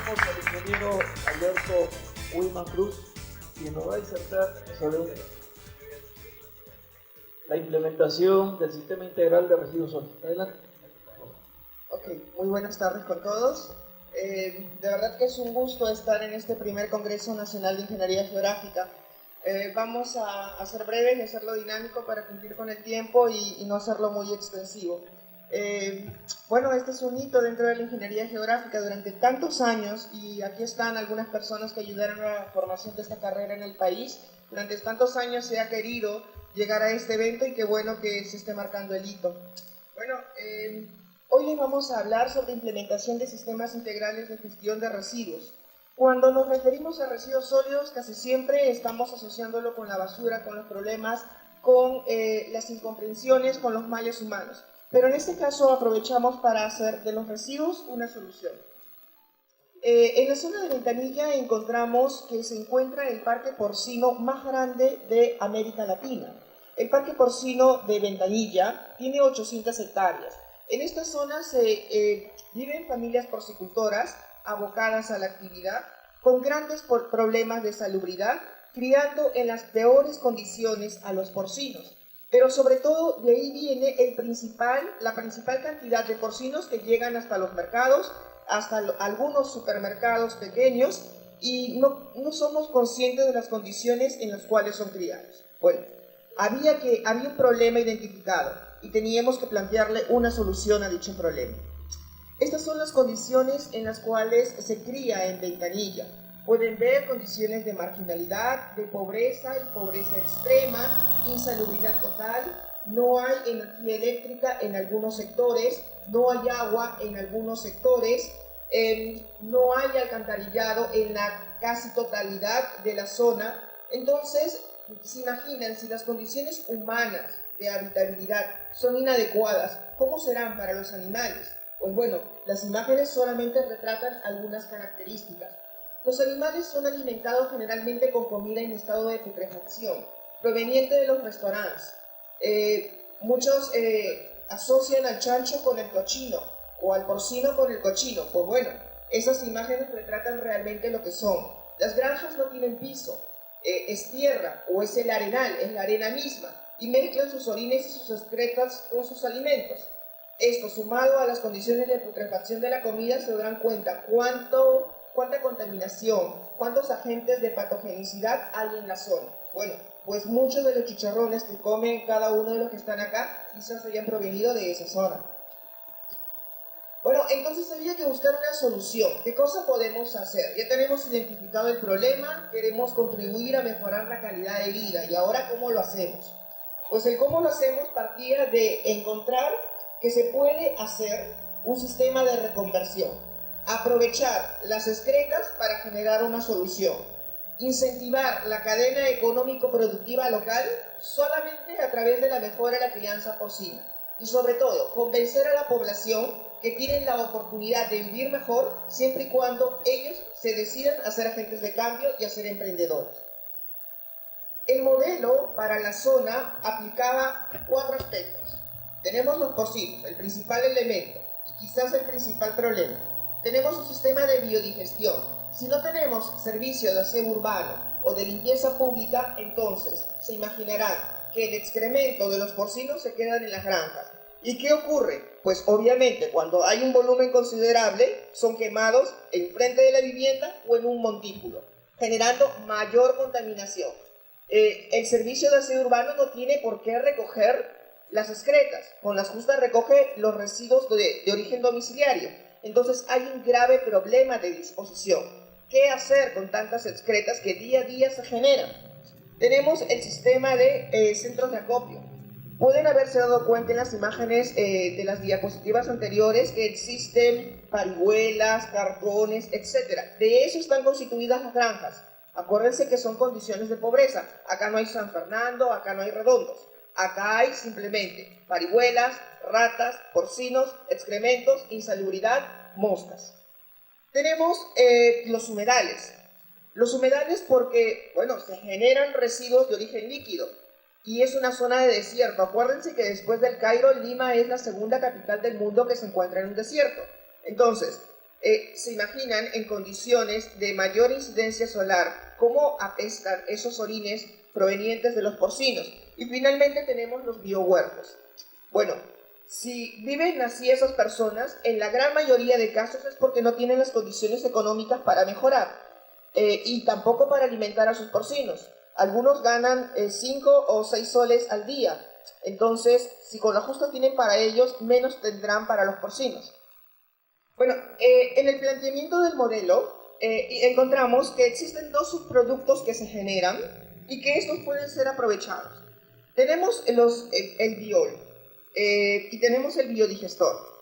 tenemos al ingeniero Alberto Ullman Cruz, quien nos va a disertar sobre la implementación del sistema integral de residuos sólidos. Adelante. Ok, muy buenas tardes con todos. De verdad que es un gusto estar en este primer Congreso Nacional de Ingeniería Geográfica. Vamos a ser breves y hacerlo dinámico para cumplir con el tiempo y no hacerlo muy extensivo. Bueno, este es un hito dentro de la ingeniería geográfica durante tantos años, y aquí están algunas personas que ayudaron a la formación de esta carrera en el país. Durante tantos años se ha querido llegar a este evento y qué bueno que se esté marcando el hito. Bueno, hoy les vamos a hablar sobre implementación de sistemas integrales de gestión de residuos. Cuando nos referimos a residuos sólidos, casi siempre estamos asociándolo con la basura, con los problemas, con las incomprensiones, con los males humanos. Pero en este caso aprovechamos para hacer de los residuos una solución. En la zona de Ventanilla encontramos que se encuentra el parque porcino más grande de América Latina. El parque porcino de Ventanilla tiene 800 hectáreas. En esta zona viven familias porcicultoras abocadas a la actividad, con grandes problemas de salubridad, criando en las peores condiciones a los porcinos. Pero sobre todo de ahí viene la principal cantidad de porcinos que llegan hasta los mercados, hasta algunos supermercados pequeños, y no somos conscientes de las condiciones en las cuales son criados. Bueno, había un problema identificado y teníamos que plantearle una solución a dicho problema. Estas son las condiciones en las cuales se cría en Ventanilla. Pueden ver condiciones de marginalidad, de pobreza y pobreza extrema, insalubridad total, no hay energía eléctrica en algunos sectores, no hay agua en algunos sectores, no hay alcantarillado en la casi totalidad de la zona. Entonces, se imaginan, si las condiciones humanas de habitabilidad son inadecuadas, ¿cómo serán para los animales? Pues bueno, las imágenes solamente retratan algunas características. Los animales son alimentados generalmente con comida en estado de putrefacción, proveniente de los restaurantes. Muchos asocian al chancho con el cochino o al porcino con el cochino. Pues bueno, esas imágenes retratan realmente lo que son. Las granjas no tienen piso, es tierra o es el arenal, es la arena misma, y mezclan sus orines y sus excretas con sus alimentos. Esto, sumado a las condiciones de putrefacción de la comida, se darán cuenta cuánta contaminación, cuántos agentes de patogenicidad hay en la zona. Bueno, pues muchos de los chicharrones que comen cada uno de los que están acá quizás hayan provenido de esa zona. Bueno, entonces había que buscar una solución. ¿Qué cosa podemos hacer? Ya tenemos identificado el problema, queremos contribuir a mejorar la calidad de vida. ¿Y ahora cómo lo hacemos? Pues el cómo lo hacemos partía de encontrar que se puede hacer un sistema de reconversión. Aprovechar las excretas para generar una solución. Incentivar la cadena económico-productiva local solamente a través de la mejora de la crianza porcina. Y sobre todo, convencer a la población que tienen la oportunidad de vivir mejor siempre y cuando ellos se decidan a ser agentes de cambio y a ser emprendedores. El modelo para la zona aplicaba 4 aspectos. Tenemos los porcinos, el principal elemento y quizás el principal problema. Tenemos un sistema de biodigestión. Si no tenemos servicio de aseo urbano o de limpieza pública, entonces se imaginarán que el excremento de los porcinos se quedan en las granjas. ¿Y qué ocurre? Pues obviamente cuando hay un volumen considerable son quemados enfrente de la vivienda o en un montículo, generando mayor contaminación. El servicio de aseo urbano no tiene por qué recoger las excretas, con las justas recoge los residuos de origen domiciliario. Entonces hay un grave problema de disposición. ¿Qué hacer con tantas excretas que día a día se generan? Tenemos el sistema de centros de acopio. Pueden haberse dado cuenta en las imágenes de las diapositivas anteriores que existen parihuelas, cartones, etc. De eso están constituidas las granjas. Acuérdense que son condiciones de pobreza. Acá no hay San Fernando, acá no hay Redondos. Acá hay simplemente parihuelas, ratas, porcinos, excrementos, insalubridad, moscas. Tenemos los humedales. Los humedales porque, bueno, se generan residuos de origen líquido y es una zona de desierto. Acuérdense que después del Cairo, Lima es la segunda capital del mundo que se encuentra en un desierto. Entonces, se imaginan en condiciones de mayor incidencia solar cómo apestan esos orines provenientes de los porcinos. Y finalmente tenemos los biohuertos. Bueno, si viven así esas personas, en la gran mayoría de casos es porque no tienen las condiciones económicas para mejorar y tampoco para alimentar a sus porcinos. Algunos ganan 5 o 6 soles al día. Entonces, si con lo justo tienen para ellos, menos tendrán para los porcinos. Bueno, en el planteamiento del modelo encontramos que existen dos subproductos que se generan y que estos pueden ser aprovechados. Tenemos el biol y tenemos el biodigestor.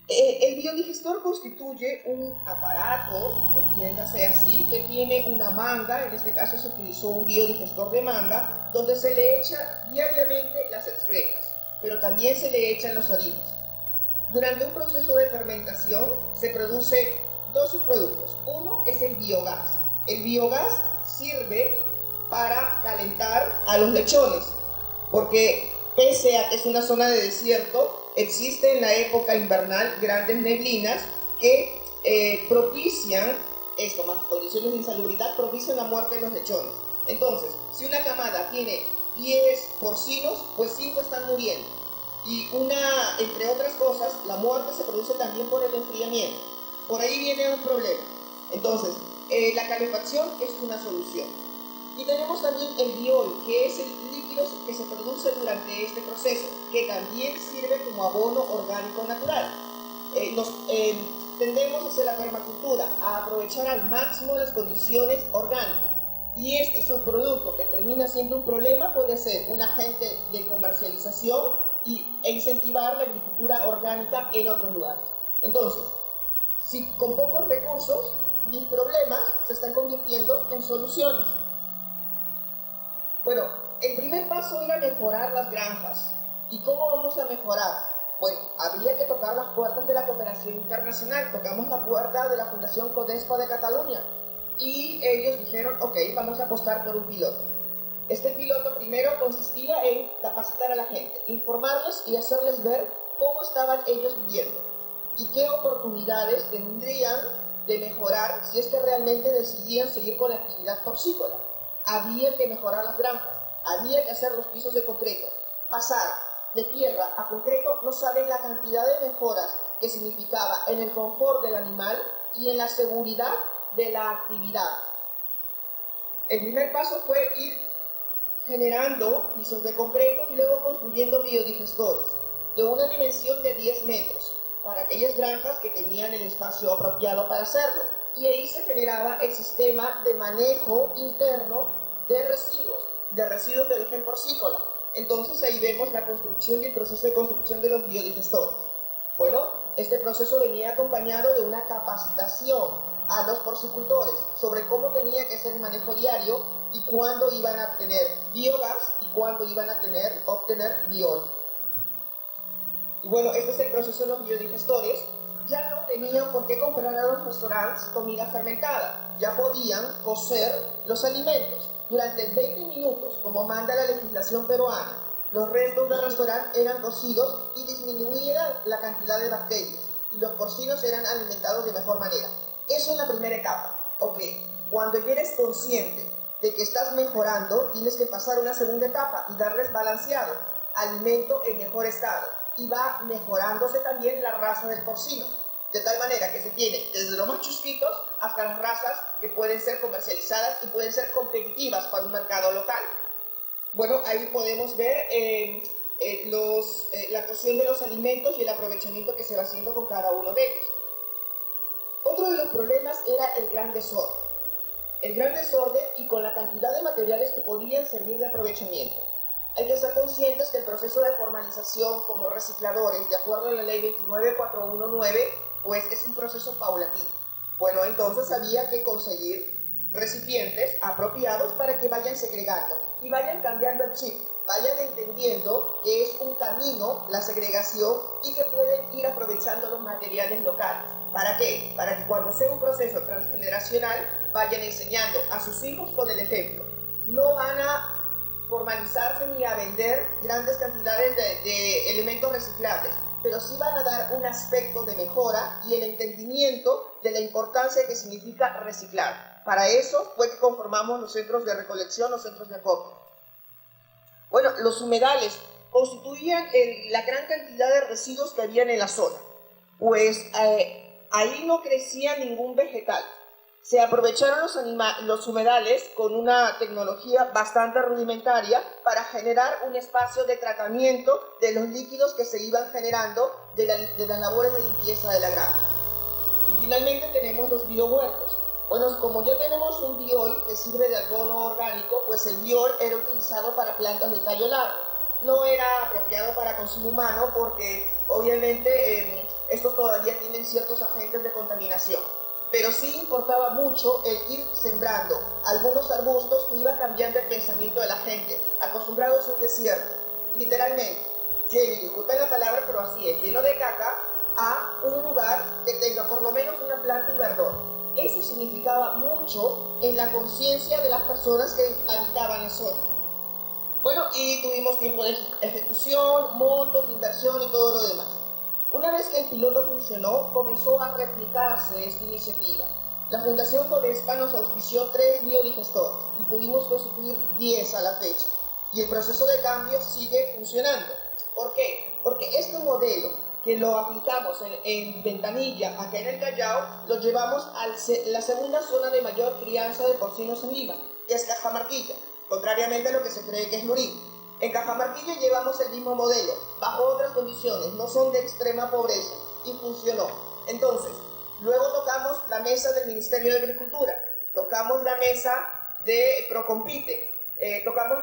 El biodigestor constituye un aparato, entiéndase así, que tiene una manga, en este caso se utilizó un biodigestor de manga, donde se le echa diariamente las excretas, pero también se le echan los orines. Durante un proceso de fermentación se produce dos subproductos. Uno es el biogás. El biogás sirve para calentar a los lechones, porque pese a que es una zona de desierto, existe en la época invernal grandes neblinas que propician esto, más condiciones de insalubridad, propician la muerte de los lechones. Entonces, si una camada tiene 10 porcinos, pues 5 están muriendo. Y entre otras cosas, la muerte se produce también por el enfriamiento. Por ahí viene un problema. Entonces, la calefacción es una solución. Y tenemos también el biol, que es el líquido que se produce durante este proceso, que también sirve como abono orgánico natural. Tendemos hacia la permacultura a aprovechar al máximo las condiciones orgánicas. Y este subproducto que termina siendo un problema puede ser un agente de comercialización e incentivar la agricultura orgánica en otros lugares. Entonces, si con pocos recursos, mis problemas se están convirtiendo en soluciones. Bueno, el primer paso era mejorar las granjas. ¿Y cómo vamos a mejorar? Bueno, habría que tocar las puertas de la cooperación internacional. Tocamos la puerta de la Fundación Codesco de Cataluña y ellos dijeron, ok, vamos a apostar por un piloto. Este piloto primero consistía en capacitar a la gente, informarles y hacerles ver cómo estaban ellos viviendo y qué oportunidades tendrían de mejorar si es que realmente decidían seguir con la actividad porcícola. Había que mejorar las granjas, había que hacer los pisos de concreto. Pasar de tierra a concreto, no saben la cantidad de mejoras que significaba en el confort del animal y en la seguridad de la actividad. El primer paso fue ir generando pisos de concreto y luego construyendo biodigestores de una dimensión de 10 metros para aquellas granjas que tenían el espacio apropiado para hacerlo. Y ahí se generaba el sistema de manejo interno de residuos de origen porcícola. Entonces ahí vemos la construcción y el proceso de construcción de los biodigestores. Bueno, este proceso venía acompañado de una capacitación a los porcicultores sobre cómo tenía que ser el manejo diario y cuándo iban a obtener biogás y cuándo iban a obtener biol. Y bueno, este es el proceso de los biodigestores. Ya no tenían por qué comprar a los restaurantes comida fermentada, ya podían cocer los alimentos durante 20 minutos, como manda la legislación peruana. Los restos del restaurante eran cocidos y disminuía la cantidad de bacterias, y los porcinos eran alimentados de mejor manera. Eso es la primera etapa. Ok, cuando ya eres consciente de que estás mejorando, tienes que pasar a una segunda etapa y darles balanceado, alimento en mejor estado. Y va mejorándose también la raza del porcino, de tal manera que se tiene desde los más chusquitos hasta las razas que pueden ser comercializadas y pueden ser competitivas para un mercado local. Bueno, ahí podemos ver la cocción de los alimentos y el aprovechamiento que se va haciendo con cada uno de ellos. Otro de los problemas era el gran desorden. El gran desorden y con la cantidad de materiales que podían servir de aprovechamiento. Hay que ser conscientes que el proceso de formalización como recicladores, de acuerdo a la ley 29419, pues es un proceso paulatino. Bueno, entonces había que conseguir recipientes apropiados para que vayan segregando y vayan cambiando el chip, vayan entendiendo que es un camino la segregación y que pueden ir aprovechando los materiales locales. ¿Para qué? Para que cuando sea un proceso transgeneracional vayan enseñando a sus hijos con el ejemplo. No van a formalizarse ni a vender grandes cantidades de elementos reciclables, pero sí van a dar un aspecto de mejora y el entendimiento de la importancia que significa reciclar. Para eso fue que conformamos los centros de recolección, los centros de acopio. Bueno, los humedales constituían la gran cantidad de residuos que habían en la zona, pues ahí no crecía ningún vegetal. Se aprovecharon los humedales con una tecnología bastante rudimentaria para generar un espacio de tratamiento de los líquidos que se iban generando de las labores de limpieza de la granja. Y finalmente tenemos los biohuertos. Bueno, como ya tenemos un biol que sirve de abono orgánico, pues el biol era utilizado para plantas de tallo largo. No era apropiado para consumo humano porque obviamente estos todavía tienen ciertos agentes de contaminación. Pero sí importaba mucho el ir sembrando algunos arbustos que iba cambiando el pensamiento de la gente, acostumbrados a un desierto, literalmente, lleno, disculpen la palabra, pero así es, lleno de caca, a un lugar que tenga por lo menos una planta y verdor. Eso significaba mucho en la conciencia de las personas que habitaban la zona. Bueno, y tuvimos tiempo de ejecución, montos, inversión y todo lo demás. Una vez que el piloto funcionó, comenzó a replicarse esta iniciativa. La Fundación Codespa nos auspició 3 biodigestores y pudimos constituir 10 a la fecha. Y el proceso de cambio sigue funcionando. ¿Por qué? Porque este modelo que lo aplicamos en Ventanilla, acá en el Callao, lo llevamos a la segunda zona de mayor crianza de porcinos en Lima, que es Cajamarquilla, contrariamente a lo que se cree que es Lurín. En Cajamarquilla llevamos el mismo modelo, bajo otras condiciones, no son de extrema pobreza, y funcionó. Entonces, luego tocamos la mesa del Ministerio de Agricultura, tocamos la mesa de Procompite, tocamos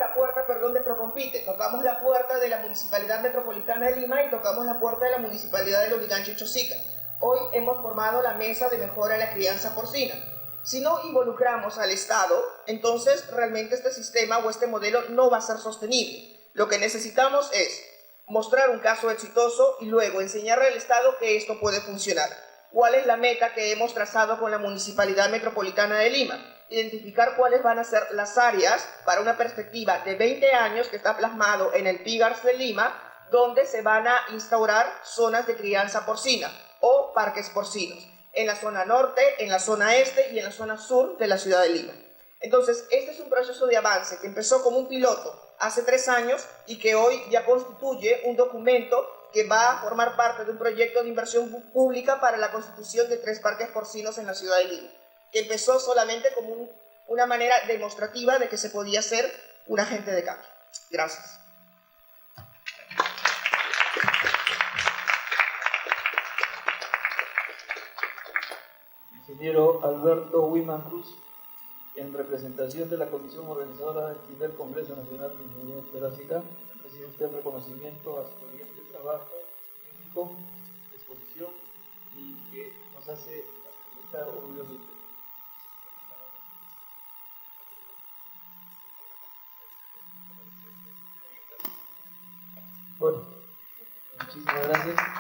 la puerta de la Municipalidad Metropolitana de Lima y tocamos la puerta de la Municipalidad de Lurigancho y Chosica. Hoy hemos formado la mesa de mejora de la crianza porcina. Si no involucramos al Estado, entonces realmente este sistema o este modelo no va a ser sostenible. Lo que necesitamos es mostrar un caso exitoso y luego enseñarle al Estado que esto puede funcionar. ¿Cuál es la meta que hemos trazado con la Municipalidad Metropolitana de Lima? Identificar cuáles van a ser las áreas para una perspectiva de 20 años que está plasmado en el PIGARS de Lima, donde se van a instaurar zonas de crianza porcina o parques porcinos, en la zona norte, en la zona este y en la zona sur de la ciudad de Lima. Entonces, este es un proceso de avance que empezó como un piloto hace 3 años y que hoy ya constituye un documento que va a formar parte de un proyecto de inversión pública para la constitución de 3 parques porcinos en la ciudad de Lima, que empezó solamente como una manera demostrativa de que se podía ser un agente de cambio. Gracias. Ingeniero Alberto Wiman Cruz, en representación de la Comisión Organizadora del primer Congreso Nacional de Ingeniería Geográfica, recibe el reconocimiento a su brillante trabajo técnico, exposición y que nos hace estar orgullosos de usted. Bueno, muchísimas gracias.